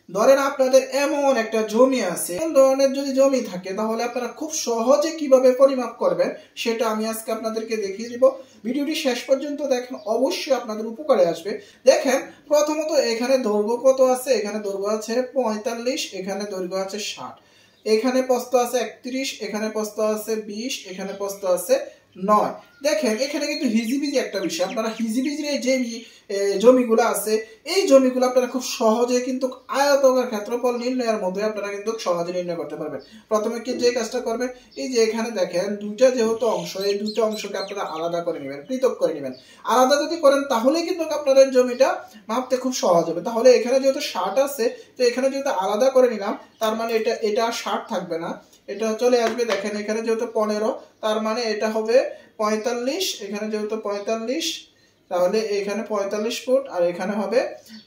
ধরেন আপনাদের এমন একটা জমি আছে, কোন ধরনের যদি জমি থাকে তাহলে আপনারা খুব সহজে কিভাবে পরিমাপ করবেন সেটা আমি আজকে আপনাদেরকে দেখিয়ে দিব। ভিডিওটি শেষ পর্যন্ত দেখেন, অবশ্যই আপনাদের উপকারে আসবে। দেখেন প্রথমত এখানে দৈর্ঘ্য কত আছে, এখানে দৈর্ঘ্য আছে 45, এখানে দৈর্ঘ্য আছে 60, এখানে প্রস্থ আছে 31, এখানে প্রস্থ আছে 20, এখানে প্রস্থ আছে 9। দেখেন এখানে কিন্তু হিজিবিজি একটা বিষয়, আপনারা হিজিবিজির যে জমিগুলো আছে এই জমিগুলো আপনারা খুব সহজে কিন্তু আয়তকার ক্ষেত্রফল নির্ণয়ের মধ্যে আপনারা কিন্তু সহজে নির্ণয় করতে পারবেন। প্রথমে কি যে কাজটা করবেন, এই যে এখানে দেখেন দুইটা যেহেতু অংশ, এই দুইটা অংশকে আপনারা আলাদা করে নেবেন, পৃথক করে নেবেন। আলাদা যদি করেন তাহলে কিন্তু আপনাদের জমিটা মাপতে খুব সহজ হবে। তাহলে এখানে যেহেতু 60 আছে, তো এখানে যেহেতু আলাদা করে নিলাম, তার মানে এটা 60 থাকবে না, এটা চলে আসবে। দেখেন এখানে যেহেতু 15, তার মানে এটা হবে 45, এখানে যেহেতু 45, তাহলে এখানে 45 ফুট আর এখানে হবে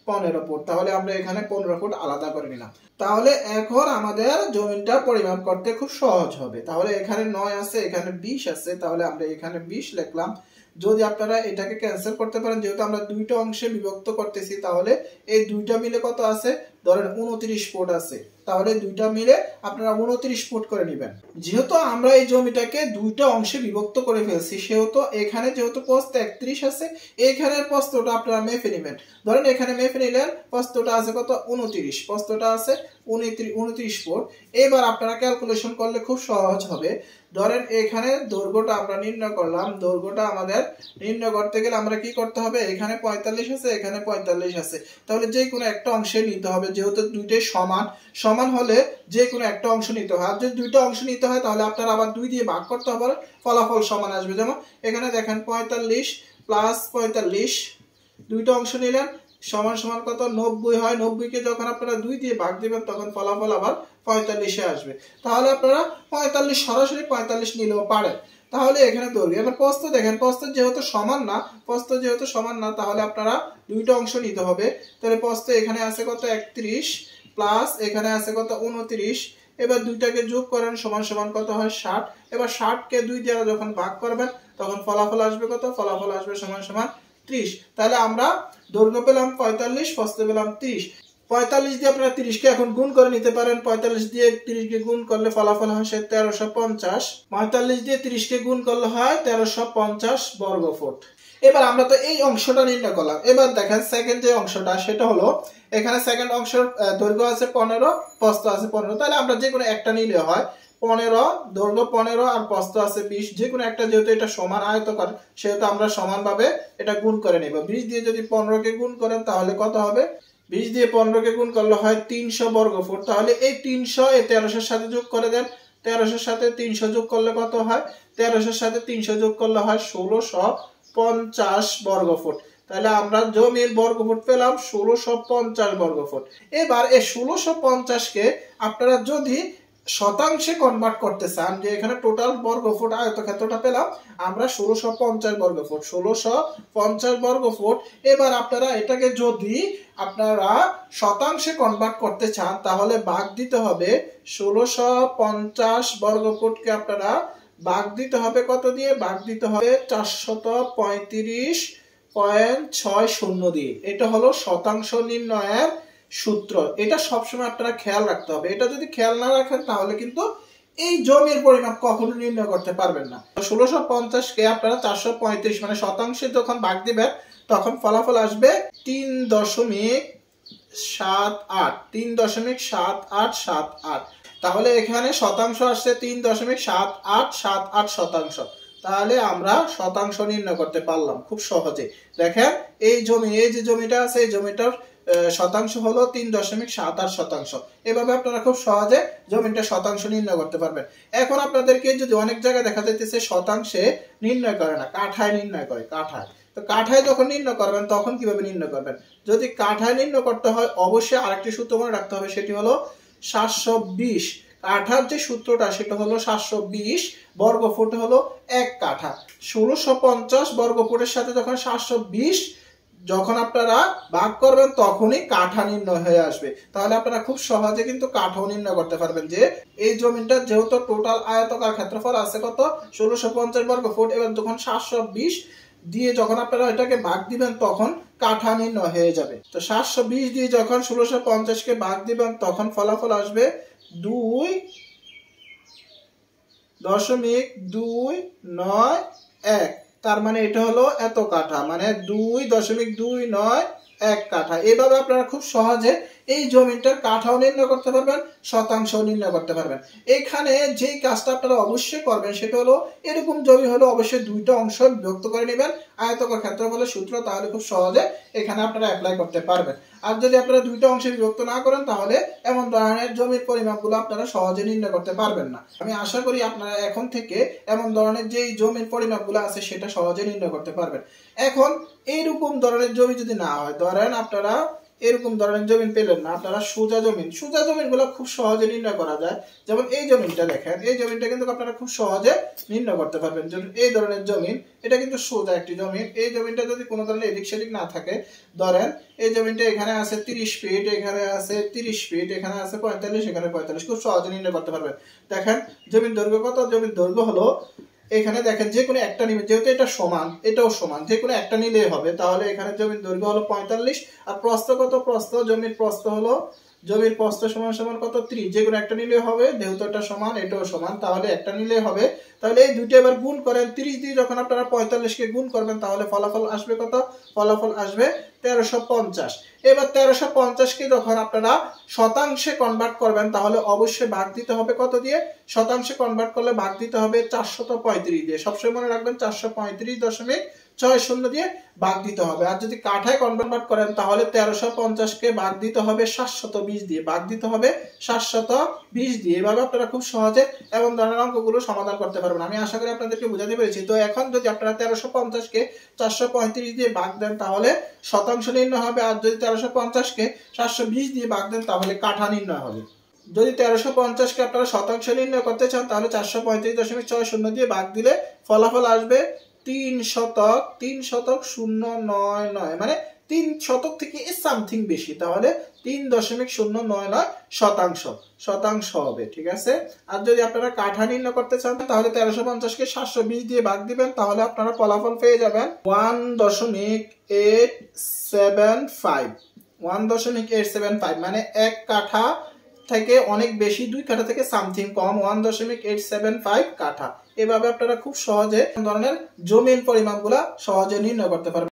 15 ফুট। তাহলে আমরা এখানে 15 ফুট আলাদা করে নিলাম। তাহলে এখন আমাদের জমিটা পরিমাপ করতে খুব সহজ হবে। তাহলে এখানে 9 আছে, এখানে 20 আছে, তাহলে আমরা এখানে 20 লিখলাম। যদি আপনারা এটাকে ক্যান্সেল করতে পারেন, যেহেতু আমরা দুইটা অংশে বিভক্ত করতেছি, তাহলে এই দুইটা মিলে কত আছে, ধরেন 29 ফুট আছে, তাহলে দুইটা মিলে আপনারা 29 ফুট করে নেবেন। যেহেতু আমরা এই জমিটাকে দুইটা অংশে বিভক্ত করে ফেলছি, সেহেতু এখানে যেহেতু প্রস্থ 31 আছে, এখানের প্রস্থটা আপনারা মেপে নেবেন। ধরেন এখানে মেপে নিলেন, প্রস্থটা আছে কত, 29, প্রস্থটা আছে 29 ফুট। এবার আপনারা ক্যালকুলেশন করলে খুব সহজ হবে। ধরেন এখানে দৈর্ঘ্যটা আমরা নির্ণয় করলাম, দৈর্ঘ্যটা আমাদের নির্ণয় করতে গেলে আমরা কি করতে হবে, এখানে 45 আছে, এখানে 45 আছে, তাহলে যে কোনো একটা অংশে নিতে হবে। যেহেতু দুইটাই সমান, সমান হলে যে কোনো একটা অংশ নিতে হয়। আর যদি দুইটা অংশ নিতে হয় তাহলে আপনারা আবার 2 দিয়ে ভাগ করতে হবে, ফলাফল সমান আসবে। যেমন এখানে দেখেন 45 প্লাস 45, দুইটা অংশ নিলেন, সমান সমান কত, 90 হয়। 90 কে যখন আপনারা 2 দিয়ে ভাগ দিবেন তখন ফলাফল আবার 45 এ আসবে। তাহলে আপনারা 45 সরাসরি 45 নিলেও পারেন। তাহলে এখানে দৈর্ঘ্য। এবার প্রস্থ দেখেন, প্রস্থ যেহেতু সমান না, প্রস্থ যেহেতু সমান না, তাহলে আপনারা দুইটা অংশ নিতে হবে। তাহলে প্রস্থ এখানে আছে কত, 31 প্লাস এখানে আছে কত, 29। এবার দুইটাকে যোগ করেন, সমান সমান কত হয়, 60। এবার 60 কে 2 দ্বারা যখন ভাগ করবেন তখন ফলাফল আসবে কত, ফলাফল আসবে সমান সমান 30। তাহলে আমরা দৈর্ঘ্য পেলাম 45, প্রস্থ পেলাম 30। 45 দিয়ে আপনারা 30 কে এখন গুণ করে নিতে পারেন। 45 দিয়ে 30 কে গুণ করলে ফলাফল হয় 1350। 45 দিয়ে 30 কে গুণ করলে হয় 1350 বর্গ ফুট। এবার আমরা তো এই অংশটা নির্ণয় করলাম। এবার দেখেন সেকেন্ড যে অংশটা, সেটা হলো এখানে সেকেন্ড অংশের দৈর্ঘ্য আছে 15, প্রস্থ আছে 15। তাহলে আমরা যে কোনো একটা নিলে হয়। 15 দৈর্ঘ্য 15 আর প্রস্থ আছে 20, যে কোনো একটা, যেহেতু এটা সমান আয়তকার সেহেতু আমরা সমানভাবে এটা গুণ করে নেব। 20 দিয়ে যদি 15 কে গুণ করেন তাহলে কত হবে, 20 দিয়ে 15 কে গুণ করলে হয় 300 বর্গ ফুট। তাহলে এই 300 এই 1300 এর সাথে যোগ করে দেন, 1300 এর সাথে 300 যোগ করলে কত হয়, 1300 এর সাথে 300 যোগ করলে হয় 1650 বর্গ ফুট। তাহলে আমরা জমির বর্গফুট পেলাম 1650 বর্গফুট। এবার এই 1650 কে আপনারা যদি শতাংশে কনভার্ট করতে চান, যে এখানে টোটাল বর্গফুট আয়তক্ষেত্রটা পেলাম আমরা 1650 বর্গফুট, 1650 বর্গফুট। এবার আপনারা এটাকে যদি আপনারা শতাংশে কনভার্ট করতে চান তাহলে ভাগ দিতে হবে 1650 বর্গফুটকে আপনারা ভাগ দিতে হবে কত দিয়ে, ভাগ দিতে হবে 435.60 দিয়ে। এটা হলো শতাংশ নির্ণয়ের সূত্র। এটা সবসময় আপনারা খেয়াল রাখতে হবে। এটা যদি খেয়াল না রাখেন তাহলে কিন্তু এই জমির পরিমাপ কখনো নির্ণয় করতে পারবেন না। 1650 কে আপনারা 435 মানে শতাংশে যখন ভাগ দিবেন তখন ফলাফল আসবে 3.78, 3.7878। তাহলে এখানে শতাংশ আসছে 3.7878 শতাংশ। তাহলে আমরা শতাংশ নির্ণয় করতে পারলাম খুব সহজে। দেখেন এই জমি, এই যে জমিটা আছে, এই জমিটার শতাংশ হলো 3.78 শতাংশ। এভাবে আপনারা খুব সহজে জমিটা শতাংশ নির্ণয় করতে পারবেন। এখন আপনাদেরকে যদি অনেক জায়গায় দেখা যাইতেছে শতাংশে নির্ণয় করে না, কাঠায় নির্ণয় করে, কাঠায়। তো কাঠায় যখন নির্ণয় করবেন তখন কিভাবে নির্ণয় করবেন, যদি কাঠায় নির্ণয় করতে হয় অবশ্যই আরেকটি সূত্র মনে রাখতে হবে, সেটি হলো 720। কাঠার যে সূত্রটা সেটা হলো 720 বর্গফুট হলো 1 কাঠা। 1650 বর্গফুটের সাথে যখন 720 যখন আপনারা ভাগ করবেন তখনই কাঠা নির্ণয় হয়ে আসবে। তাহলে আপনারা খুব সহজে কিন্তু কাঠাও নির্ণয় করতে পারবেন যে এই জমিটা যেহেতু টোটাল আয়তকার ক্ষেত্রফল আছে কত, 1650 বর্গ ফুট। এবার যখন 720 দিয়ে যখন আপনারা এটাকে ভাগ দিবেন তখন কাঠা নির্ণয় হয়ে যাবে। তো 720 দিয়ে যখন 1650-কে ভাগ দিবেন তখন ফলাফল আসবে 2.291। তার মানে এটা হলো এত কাঠা, মানে 2.291 কাঠা। এভাবে আপনারা খুব সহজে এই জমিটার কাঠাও নির্ণয় করতে পারবেন, শতাংশ নির্ণয় করতে পারবেন। এখানে যেই কাজটা আপনারা অবশ্যই করবেন সেটা হলো, এরকম জমি হলো অবশ্যই দুইটা অংশ বিভক্ত করে নেবেন আয়তকার ক্ষেত্রফলের সূত্র, তাহলে খুব সহজে এখানে আপনারা অ্যাপ্লাই করতে পারবেন। আর যদি আপনারা দুইটা অংশে বিভক্ত না করেন তাহলে এমন ধরনের জমির পরিমাপগুলো আপনারা সহজে নির্ণয় করতে পারবেন না। আমি আশা করি আপনারা এখন থেকে এমন ধরনের যেই জমির পরিমাপগুলো আছে সেটা সহজে নির্ণয় করতে পারবেন। এখন এইরকম ধরনের জমি যদি না হয়, ধরেন আপনারা এরকম ধরনের জমিন পেলেন না, আপনারা সোজা জমিনগুলো খুব সহজে নির্ণয় করা যায়। যেমন এই জমিনটা দেখেন, এই জমিনটা কিন্তু আপনারা খুব সহজে নির্ণয় করতে পারবেন। যেমন এই ধরনের জমিন, এটা কিন্তু সোজা একটি জমিন। এই জমিনটা যদি কোনো ধরনের এদিক সেদিক না থাকে, ধরেন এই জমিনটা এখানে আছে 30 ফিট, এখানে আছে 30 ফিট, এখানে আছে 45, এখানে 45, খুব সহজে নির্ণয় করতে পারবেন। দেখেন জমির দৈর্ঘ্য কত, জমির দৈর্ঘ্য হলো এখানে দেখেন যে কোনো একটা নিবে, যেহেতু এটা সমান এটাও সমান, যে কোনো একটা নিলেই হবে। তাহলে এখানে জমির দৈর্ঘ্য হলো 45, আর প্রস্থ কত, জমির প্রস্থ হলো, জমির প্রস্থ সমান সমান কত 30, যে কোনো একটা নিলেই হবে, যেহেতু এটা সমান এটাও সমান, তাহলে একটা নিলেই হবে। তাহলে এই দুটো এবার গুণ করেন, 30 দিয়ে যখন আপনারা 45-কে গুণ করবেন তাহলে ফলাফল আসবে কত, ফলাফল আসবে 1350। এবার 1350-কে যখন আপনারা শতাংশে কনভার্ট করবেন তাহলে অবশ্যই ভাগ দিতে হবে কত দিয়ে, শতাংশে কনভার্ট করলে ভাগ দিতে হবে 435 দিয়ে। সবসময় মনে রাখবেন 435.60 দিয়ে ভাগ দিতে হবে। আর যদি কাঠায় কনভার্ট করেন তাহলে 1350-কে ভাগ দিতে হবে 720 দিয়ে, ভাগ দিতে হবে 720 দিয়ে। এভাবে আপনারা খুব সহজে এমন ধরনের অঙ্কগুলো সমাধান করতে পারবেন। আমি আশা করি আপনাদেরকে বোঝাতে পেরেছি। তো এখন যদি আপনারা 1350-কে 435 দিয়ে ভাগ দেন তাহলে শতাংশ নির্ণয় হবে, আর যদি 1350-কে 720 দিয়ে ভাগ দেন তাহলে কাঠা নির্ণয় হবে। যদি 1350-কে আপনারা শতাংশ নির্ণয় করতে চান তাহলে 435.60 দিয়ে ভাগ দিলে ফলাফল আসবে 3.099, মানে 3 শতক থেকে সামথিং বেশি, তাহলে 3.099 শতাংশ হবে। ঠিক আছে। আর যদি আপনারা কাঠা নির্ণয় করতে চান তাহলে 1350-কে 720 দিয়ে ভাগ দিবেন, তাহলে আপনারা ফলাফল পেয়ে যাবেন 1.875, মানে 1 কাঠা থেকে অনেক বেশি, 2 কাঠা থেকে সামথিং কম, 1.875 কাঠা। এভাবে আপনারা খুব সহজে ধরনের জমির পরিমাপগুলা সহজে নির্ণয় করতে পারবেন।